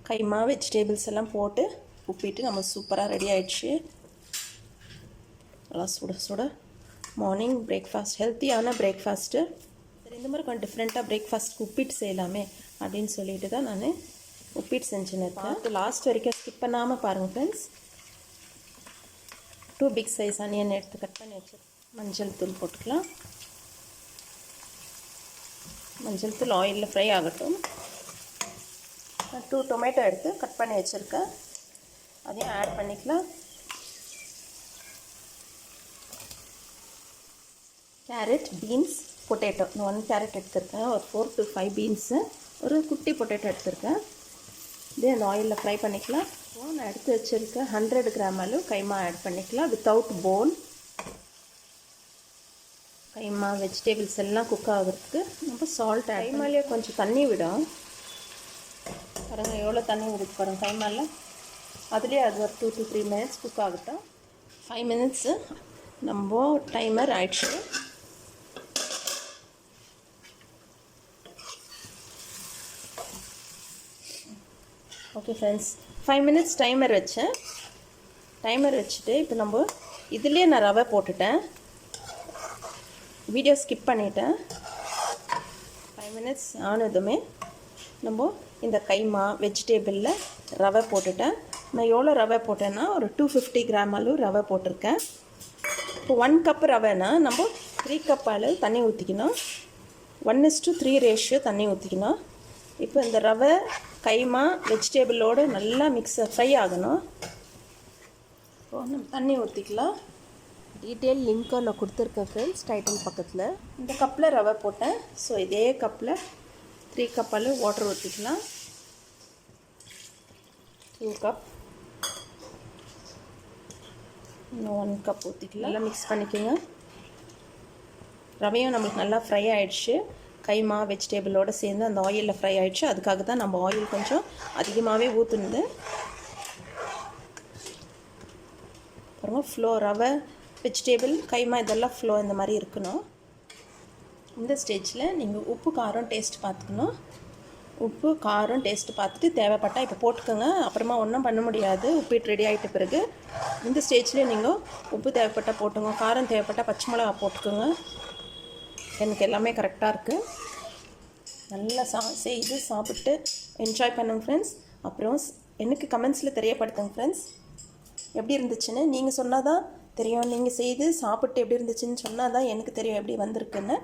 கைமா vegetables எல்லாம் போட்டு உப்பிட்டு நம்ம சூப்பராக ரெடி ஆகிடுச்சு. நல்லா சுட சுட மார்னிங் பிரேக்ஃபாஸ்ட், ஹெல்த்தியான பிரேக்ஃபாஸ்ட்டு. சரி, இந்த மாதிரி கொஞ்சம் டிஃப்ரெண்ட்டாக பிரேக்ஃபாஸ்ட்டுக்கு உப்பிட்டு செய்யலாமே அப்படின்னு சொல்லிட்டு தான் நான் உப்பிட்டு செஞ்சுன்னு இருக்கேன். லாஸ்ட் வரைக்கும் ஸ்கிப் பண்ணாமல் பாருங்கள் ஃப்ரெண்ட்ஸ். 2 பிக் சைஸ் ஆனியன் எடுத்து கட் பண்ணி வச்சு மஞ்சள் தூள் போட்டுக்கலாம். மஞ்சள் தூள் ஆயிலில் ஃப்ரை ஆகட்டும். 2 டொமேட்டோ எடுத்து கட் பண்ணி வச்சுருக்கேன், அதையும் ஆட் பண்ணிக்கலாம். கேரட், பீன்ஸ், பொட்டேட்டோ, 1 கேரட் எடுத்துருக்கேன், ஒரு 4 to 5 பீன்ஸு, ஒரு குட்டி பொட்டேட்டோ எடுத்துருக்கேன். இதே அந்த ஆயிலில் ஃப்ரை பண்ணிக்கலாம். நான் எடுத்து வச்சுருக்கேன் 100 கிராம் அளவு கைமா ஆட் பண்ணிக்கலாம் வித்தவுட் போன். கைமா வெஜிடபிள்ஸ் எல்லாம் குக் ஆகிறதுக்கு நம்ம சால்ட் ஆட். கைமாலேயே கொஞ்சம் தண்ணி விடும் பாருங்கள், எவ்வளோ தண்ணி விடுது பாருங்கள் கைமாவில். அதுலேயே அது ஒரு 2 to 3 minutes குக் ஆகட்டும். 5 minutes நம்ம டைமர் ஆயிடுச்சு. ஓகே ஃப்ரெண்ட்ஸ், 5 minutes டைமர் வச்சேன். டைமர் வச்சுட்டு இப்போ நம்ம இதுலேயே நான் ரவை போட்டுட்டேன், வீடியோ ஸ்கிப் பண்ணிட்டேன். 5 minutes ஆனதுமே நம்ம இந்த கைமா வெஜிடபிளில் ரவை போட்டுட்டேன். நான் எவ்வளோ ரவை போட்டேன்னா ஒரு 250 கிராம் அளவு ரவை போட்டிருக்கேன். இப்போ 1 கப் ரவைனா நம்ம 3 கப் அளவு தண்ணி ஊற்றிக்கணும். 1:3 ரேஷியோ தண்ணி ஊற்றிக்கணும். இப்போ இந்த ரவை கைமா வெஜிடபிளோடு நல்லா ஃப்ரை ஆகணும். இப்போ நம்ம தண்ணி ஊற்றிக்கலாம். டீட்டெயில் லிங்க்கை நான் கொடுத்துருக்கேன் ஃப்ரெண்ட்ஸ் டைட்டில் பக்கத்தில். இந்த கப்பில் ரவை போட்டேன். ஸோ இதே கப்பில் 3 கப் அளவு வாட்டர் ஊற்றிக்கலாம். 2 கப், இன்னும் 1 கப் ஊற்றிக்கலாம். நல்லா மிக்ஸ் பண்ணிக்கோங்க. ரவையும் நம்மளுக்கு நல்லா ஃப்ரை ஆகிடுச்சு. கைமா வெஜிடபிளோடு சேர்ந்து அந்த ஆயிலில் ஃப்ரை ஆகிடுச்சு. அதுக்காக தான் நம்ம ஆயில் கொஞ்சம் அதிகமாகவே ஊற்றுனது. அப்புறமா ஃப்ளோ ரவை வெஜிடபிள் கைமா இதெல்லாம் ஃப்ளோ இந்த மாதிரி இருக்கணும். இந்த ஸ்டேஜில் நீங்கள் உப்பு காரம் டேஸ்ட் பார்த்துக்கணும். உப்பு காரம் டேஸ்ட்டு பார்த்துட்டு தேவைப்பட்டால் இப்போ போட்டுக்கோங்க. அப்புறமா ஒன்றும் பண்ண முடியாது, உப்பிட்டு ரெடி ஆகிட்ட பிறகு. இந்த ஸ்டேஜ்லேயே நீங்கள் உப்பு தேவைப்பட்டால் போட்டுங்க, காரம் தேவைப்பட்டால் பச்சை மிளகா போட்டுக்கோங்க. எனக்கு எல்லாமே கரெக்டாக இருக்குது. நல்லா செய்து சாப்பிட்டு என்ஜாய் பண்ணுங்க ஃப்ரெண்ட்ஸ். அப்புறம் எனக்கு கமெண்ட்ஸில் தெரியப்படுத்துங்க ஃப்ரெண்ட்ஸ், எப்படி இருந்துச்சுன்னு. நீங்கள் சொன்னால் தான் தெரியும், நீங்கள் செய்து சாப்பிட்டு எப்படி இருந்துச்சுன்னு சொன்னால் தான் எனக்கு தெரியும் எப்படி வந்திருக்குன்னு.